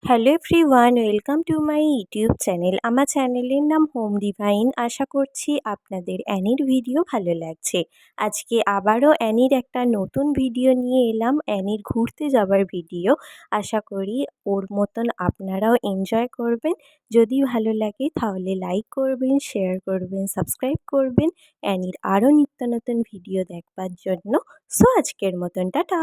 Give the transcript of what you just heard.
Hello everyone, welcome to my YouTube channel. আমার চ্যানেলের নাম হোম ডিভাইন। আশা করছি আপনাদের অ্যানির ভিডিও ভালো লাগছে। আজকে আবারও অ্যানির একটা নতুন ভিডিও নিয়ে এলাম, অ্যানির ঘুরতে যাবার ভিডিও। আশা করি ওর মতন আপনারাও এনজয় করবেন। যদি ভালো লাগে তাহলে লাইক করবেন, শেয়ার করবেন, সাবস্ক্রাইব করবেন অ্যানির আরও নিত্য নতুন ভিডিও দেখবার জন্য। সো আজকের মতন টাটা।